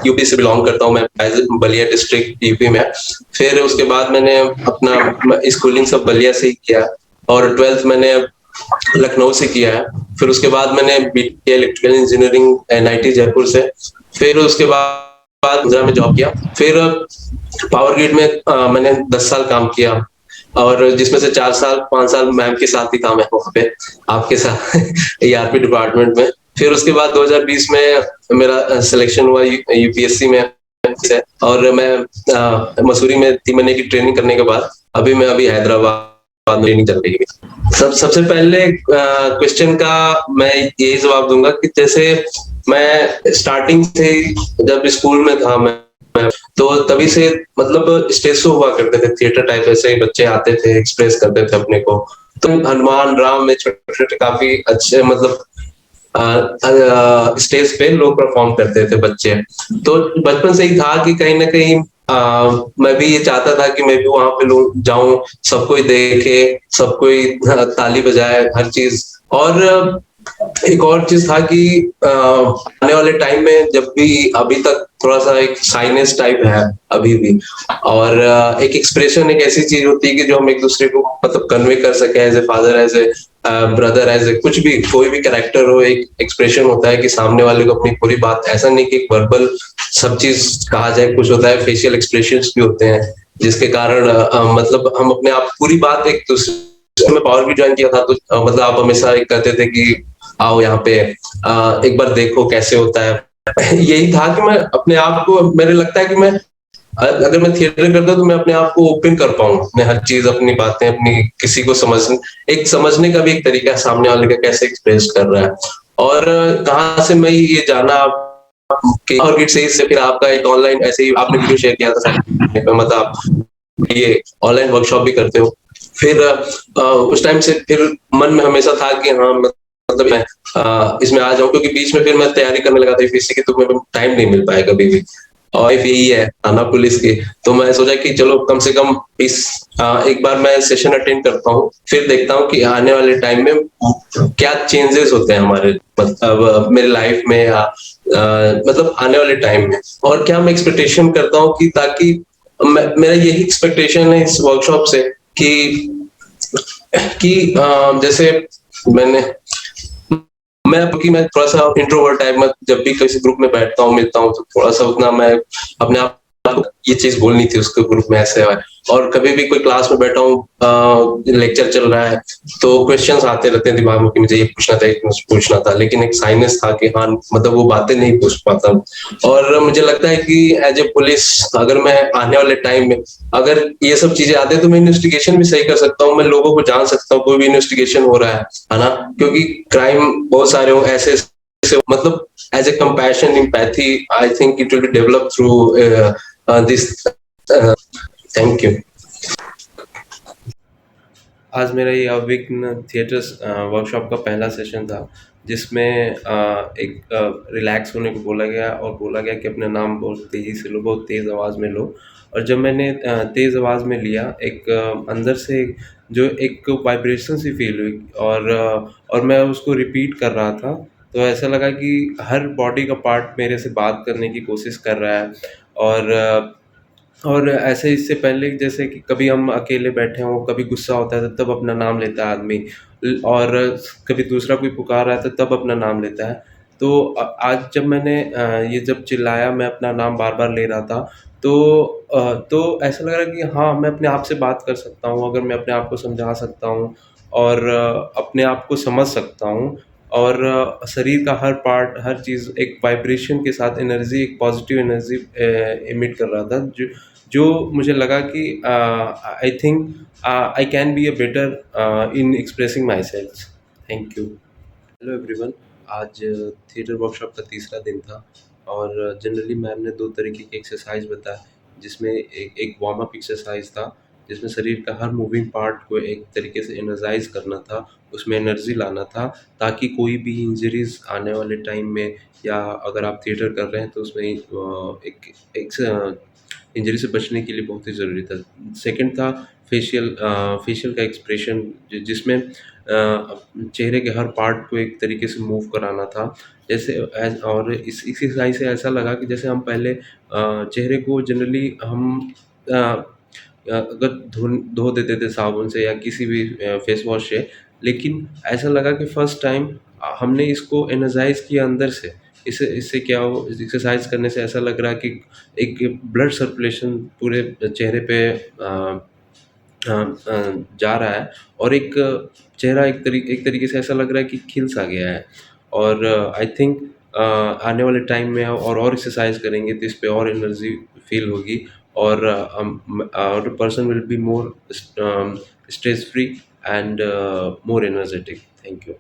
UP से belong करता हूँ मैं, बलिया डिस्ट्रिक्ट यूपी में। फिर उसके बाद मैंने अपना स्कूलिंग सब बलिया से ही किया, और 12th मैंने लखनऊ से किया है। फिर उसके बाद मैंने BTech electrical engineering NIT Jaipur से। फिर उसके बाद गुजरात में जॉब किया। फिर पावर ग्रिड में मैंने 10 साल काम किया, और जिसमें से 4 साल 5 साल मैम के साथ ही था मैं वहाँ पे, आपके साथ ईआरपी डिपार्टमेंट में। फिर उसके बाद 2020 में मेरा सिलेक्शन हुआ यूपीएससी में से, और मैं मसूरी में 3 महीने की ट्रेनिंग करने के बाद अभी हैदराबाद में ट्रेनिंग चल रही है। सबसे पहले क्वेश्चन का मैं यही जवाब दूंगा कि जैसे मैं स्टार्टिंग से ही जब स्कूल में था मैं तो तभी से मतलब स्टेज शो हुआ करते थे, थिएटर टाइप, ऐसे ही बच्चे आते थे, एक्सप्रेस करते थे अपने को। तो हनुमान राम में छोटे छोटे काफी अच्छे मतलब स्टेज पे लोग परफॉर्म करते थे बच्चे। तो बचपन से ही था कि कहीं ना कहीं मैं भी ये चाहता था कि मैं भी वहां पे लोग जाऊं, सब कोई देखे, सब कोई ताली बजाए, हर चीज। और एक और चीज था कि आने वाले टाइम में जब भी, अभी तक थोड़ा सा एक साइनेस टाइप है अभी भी, और एक एक्सप्रेशन एक ऐसी चीज होती है कि जो हम एक दूसरे को मतलब कन्वे कर सके, as a father, as a brother, as a कुछ भी, कोई भी कैरेक्टर हो, एक एक्सप्रेशन होता है कि सामने वाले को अपनी पूरी बात, ऐसा नहीं कि वर्बल सब चीज कहा जाए, कुछ होता है फेशियल एक्सप्रेशंस भी होते हैं जिसके कारण मतलब हम अपने आप पूरी बात एक दूसरे में। पावर भी ज्वाइन किया था तो मतलब आप हमेशा एक कहते थे कि आओ यहाँ पे एक बार देखो कैसे होता है। यही था कि मैं अपने आप को, मेरे लगता है कि मैं अगर मैं थिएटर करता तो मैं अपने आप को ओपन कर पाऊँ, अपने हर चीज, अपनी बातें, अपनी किसी को समझने का भी एक तरीका है, सामने वाले का कैसे एक्सप्रेस कर रहा है। और कहाँ से मैं ये जाना कि और गिट से फिर आपका एक ऑनलाइन, ऐसे ही आपने वीडियो शेयर किया था मतलब आप ये ऑनलाइन वर्कशॉप भी करते हो। फिर उस टाइम से फिर मन में हमेशा था कि हाँ मतलब मैं इसमें आ जाऊं, क्योंकि बीच में फिर मैं तैयारी करने लगा था यूपीएससी की, तो मेरे को टाइम नहीं मिल पाया कभी भी। और यही है थाना पुलिस की। तो मैं सोचा कि चलो कम से कम इस एक बार मैं सेशन अटेंड करता हूँ, फिर देखता हूँ कि आने वाले टाइम में क्या चेंजेस होते हैं हमारे मतलब मेरे लाइफ में, या मतलब आने वाले टाइम में, और क्या मैं एक्सपेक्टेशन करता हूँ कि ताकि मेरा यही एक्सपेक्टेशन है इस वर्कशॉप से कि जैसे मैंने मैं थोड़ा सा इंट्रोवर्ट टाइप में, जब भी किसी ग्रुप में बैठता हूँ मिलता हूँ तो थोड़ा सा उतना मैं अपने आप को ये चीज बोलनी थी उसके ग्रुप में ऐसे है। और कभी भी कोई क्लास में बैठा हूँ, लेक्चर चल रहा है, तो क्वेश्चंस आते रहते हैं दिमाग में कि मुझे ये पूछना था, ये पूछना था, लेकिन एक साइनेस था कि हाँ मतलब वो बातें नहीं पूछ पाता। और मुझे लगता है कि एज ए पुलिस, अगर मैं आने वाले टाइम में अगर ये सब चीजें आते हैं तो मैं इन्वेस्टिगेशन भी सही कर सकता हूँ, मैं लोगों को जान सकता हूँ, कोई भी इन्वेस्टिगेशन हो रहा है ना, क्योंकि क्राइम बहुत सारे हो ऐसे ऐसे मतलब as a compassion empathy, I think it will be develop through this. Thank you. आज मेरा ये अविघ्न थिएटर्स वर्कशॉप का पहला सेशन था, जिसमें एक रिलैक्स होने को बोला गया और बोला गया कि अपना नाम बहुत तेज़ी से लो, बहुत तेज़ आवाज़ में लो। और जब मैंने तेज़ आवाज़ में लिया, एक अंदर से जो एक वाइब्रेशन सी फील हुई, और मैं उसको रिपीट कर रहा था, तो ऐसा लगा कि हर बॉडी का पार्ट मेरे से बात करने की कोशिश कर रहा है। और और ऐसे इससे पहले जैसे कि कभी हम अकेले बैठे हों, कभी गुस्सा होता है तो तब अपना नाम लेता है आदमी, और कभी दूसरा कोई पुकार रहा है तो तब अपना नाम लेता है। तो आज जब मैंने ये जब चिल्लाया, मैं अपना नाम बार-बार ले रहा था, तो ऐसा लग रहा है कि हाँ, मैं अपने आप से बात कर सकता हूँ, अगर मैं अपने आप को समझा सकता हूँ, और अपने आप को समझ सकता हूँ, और शरीर का हर पार्ट, हर चीज़ एक वाइब्रेशन के साथ एनर्जी, एक पॉजिटिव एनर्जी एमिट कर रहा था, जो मुझे लगा कि I think I can be a better in expressing my self. Thank you. Hello everyone. आज थिएटर वर्कशॉप का तीसरा दिन था, और जनरली मैम ने दो तरीके की एक्सरसाइज बताया, जिसमें एक वार्म अप एक्सरसाइज था, जिसमें शरीर का हर मूविंग पार्ट को एक तरीके से एनर्जाइज करना था, उसमें एनर्जी लाना था, ताकि कोई भी इंजरीज आने वाले टाइम में, या अगर आप थिएटर कर रहे हैं तो उसमें एक इंजरी से बचने के लिए बहुत ही ज़रूरी था। सेकंड था फेशियल का एक्सप्रेशन जिसमें चेहरे के हर पार्ट को एक तरीके से मूव कराना था। जैसे और इस एक्सरसाइज से ऐसा लगा कि जैसे हम पहले चेहरे को जनरली हम अगर धो देते थे साबुन से या किसी भी फेस वॉश से, लेकिन ऐसा लगा कि फर्स्ट टाइम हमने इसको एनर्जाइज किया अंदर से। इससे इससे क्या हो, एक्सरसाइज करने से ऐसा लग रहा है कि एक ब्लड सर्कुलेशन पूरे चेहरे पे जा रहा है, और एक चेहरा एक तरीके से ऐसा लग रहा है कि खिल सा गया है। और आई थिंक आने वाले टाइम में और एक्सरसाइज करेंगे तो इस पे और एनर्जी फील होगी, और person will be more stress free and more energetic. Thank you.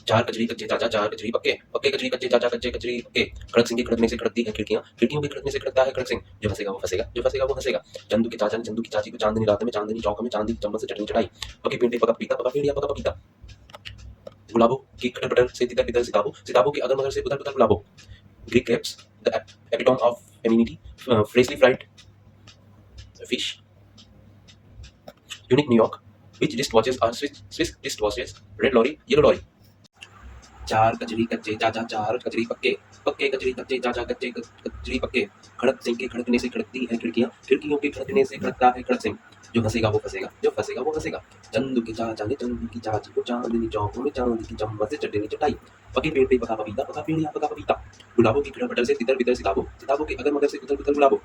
चार कचरी कच्चे चाचा चार कचरी पक्के पक्के कचरी कच्चे चाचा कच्चे कचरी पक्के। खड़क सिंह के खड़कने से खड़कती है खिड़कियां, खिड़कियों के खड़कने से खड़कता है खड़क सिंह। जो फंसेगा वो फंसेगा, जो फंसेगा वो फंसेगा। चंदू के चाचा ने चंदू की चाची को चांदनी रात में चांदनी चौक में चांदी की चम्मच से चटनी चढ़ाई। पकी पींटे पका पपीता पका पीड़िया पका पपीता। गुलाबो की कटर पटर से तितर पितर सिताबो, सिताबो के अगर मगर से उधर उधर गुलाबो। Greek crepes, the epitome of femininity, freshly fried fish. Unique New York, which wristwatches are Swiss wristwatches? Red lorry, yellow lorry. चार कचरी कच्चे चाचा चार कचरी पक्के पक्के कचरी कच्चे चाचा कच्चे कचरी पक्के। खड़क सिंह के खड़कने से खड़कती है खिड़कियां, खिड़कियों के खड़कने से खड़कता है खड़क सिंह। जो फंसेगा वो फंसेगा, जो फंसेगा वो फंसेगा। चंदू के चाचा ने चंदू की चाची को चांदनी चौक में चांदी की चम्मच से चटनी चटाई। पके पेड़ पे पका पपीता पका पेड़िया पका पपीता। गुलाबों की खिड़ा पटर से तितर बितर सिताबो, सिताबों के अगर मगर से उधर उधर गुलाबो।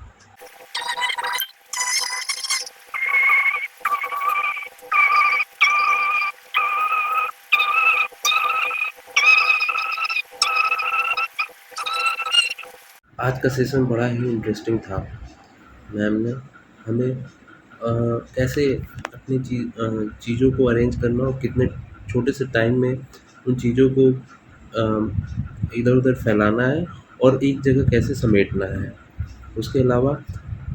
आज का सेशन बड़ा ही इंटरेस्टिंग था। मैम ने हमें कैसे अपनी चीज़ों को अरेंज करना और कितने छोटे से टाइम में उन चीज़ों को इधर उधर फैलाना है और एक जगह कैसे समेटना है। उसके अलावा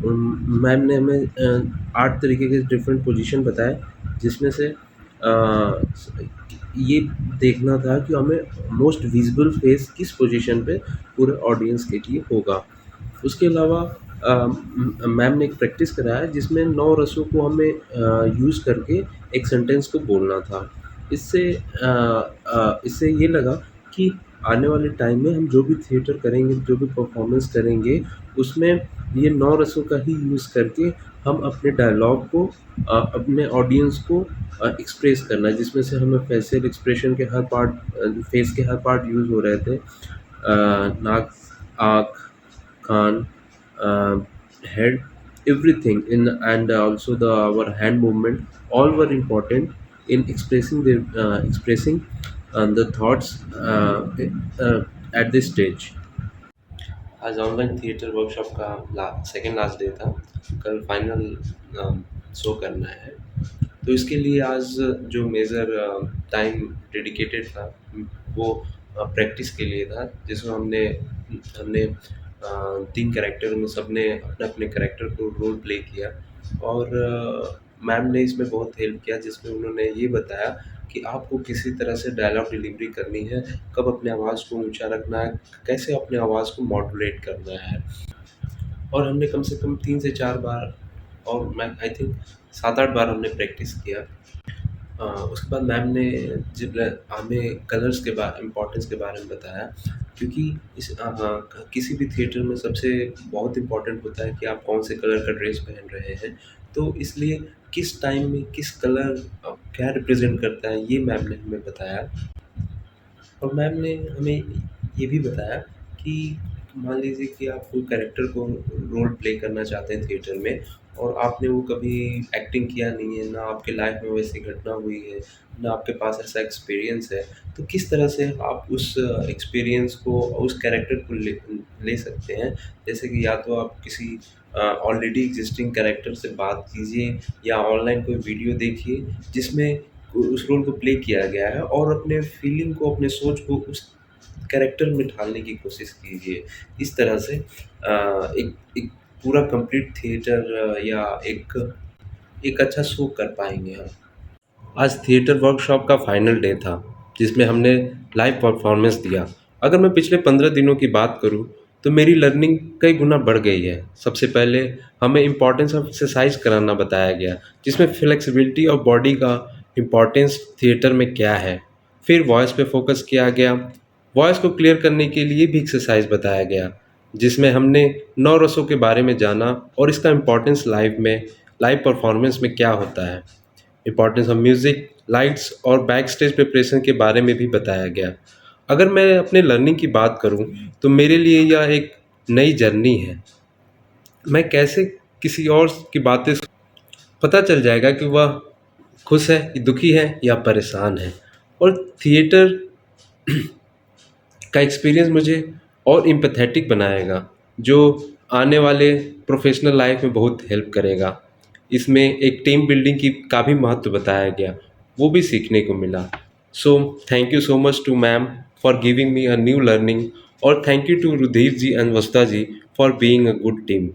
मैम ने हमें 8 तरीके के डिफरेंट पोजीशन बताए, जिसमें से ये देखना था कि हमें मोस्ट विजिबल फेस किस पोजीशन पे पूरे ऑडियंस के लिए होगा। उसके अलावा मैम ने एक प्रैक्टिस कराया जिसमें 9 रसों को हमें यूज़ करके एक सेंटेंस को बोलना था। इससे ये लगा कि आने वाले टाइम में हम जो भी थिएटर करेंगे, जो भी परफॉर्मेंस करेंगे, उसमें ये 9 रसों का ही यूज़ करके हम अपने डायलॉग को अपने ऑडियंस को एक्सप्रेस करना है, जिसमें से हमें फेशियल एक्सप्रेशन के हर पार्ट, फेस के हर पार्ट यूज़ हो रहे थे। नाक, आँख, कान, head, everything in, and also our hand movement, all were important in expressing the thoughts at this stage. आज ऑनलाइन थिएटर वर्कशॉप का सेकेंड लास्ट डे था। कल फाइनल शो करना है, तो इसके लिए आज जो मेजर टाइम डेडिकेटेड था वो प्रैक्टिस के लिए था, जिसमें हमने हमने 3 कैरेक्टर में सबने अपने अपने कैरेक्टर को रोल प्ले किया, और मैम ने इसमें बहुत हेल्प किया, जिसमें उन्होंने ये बताया कि आपको किसी तरह से डायलॉग डिलीवरी करनी है, कब अपने आवाज़ को ऊंचा रखना है, कैसे अपने आवाज़ को मॉड्यूलेट करना है। और हमने कम से कम 3 से 4 बार, और मैं आई थिंक 7-8 बार हमने प्रैक्टिस किया। उसके बाद मैम ने जब हमें कलर्स के इम्पोर्टेंस के बारे में बताया, क्योंकि किसी भी थिएटर में सबसे बहुत इम्पोर्टेंट होता है कि आप कौन से कलर का ड्रेस पहन रहे हैं। तो इसलिए किस टाइम में किस कलर क्या रिप्रेजेंट करता है, ये मैम ने हमें बताया। और मैम ने हमें ये भी बताया कि मान लीजिए कि आप कोई कैरेक्टर को रोल प्ले करना चाहते हैं थिएटर में, और आपने वो कभी एक्टिंग किया नहीं है, ना आपके लाइफ में वैसी घटना हुई है, ना आपके पास ऐसा एक्सपीरियंस है, तो किस तरह से आप उस एक्सपीरियंस को, उस कैरेक्टर को ले सकते हैं। जैसे कि या तो आप किसी ऑलरेडी एग्जिस्टिंग कैरेक्टर से बात कीजिए, या ऑनलाइन कोई वीडियो देखिए जिसमें उस रोल को प्ले किया गया है, और अपने फीलिंग को, अपने सोच को उस कैरेक्टर में ढालने की कोशिश कीजिए। इस तरह से एक एक पूरा कंप्लीट थिएटर या एक एक अच्छा शो कर पाएँगे हम। आज थिएटर वर्कशॉप का फाइनल डे था, जिसमें हमने लाइव परफॉर्मेंस दिया। अगर मैं पिछले 15 दिनों की बात करूँ, तो मेरी लर्निंग कई गुना बढ़ गई है। सबसे पहले हमें इम्पोर्टेंस ऑफ एक्सरसाइज कराना बताया गया, जिसमें फ्लेक्सिबिलिटी और बॉडी का इम्पोर्टेंस थिएटर में क्या है। फिर वॉइस पे फोकस किया गया। वॉइस को क्लियर करने के लिए भी एक्सरसाइज बताया गया, जिसमें हमने 9 रसों के बारे में जाना और इसका इम्पोर्टेंस लाइव परफॉर्मेंस में क्या होता है। इम्पोर्टेंस ऑफ म्यूज़िक, लाइट्स और बैक स्टेज प्रिपरेशन के बारे में भी बताया गया। अगर मैं अपने लर्निंग की बात करूं, तो मेरे लिए यह एक नई जर्नी है। मैं कैसे किसी और की बातें पता चल जाएगा कि वह खुश है, कि दुखी है या परेशान है। और थिएटर का एक्सपीरियंस मुझे और एम्पैथेटिक बनाएगा, जो आने वाले प्रोफेशनल लाइफ में बहुत हेल्प करेगा। इसमें एक टीम बिल्डिंग की का भी महत्व बताया गया, वो भी सीखने को मिला। So thank you so much to ma'am for giving me a new learning, और thank you to Rudev ji and Vasta ji for being a good team.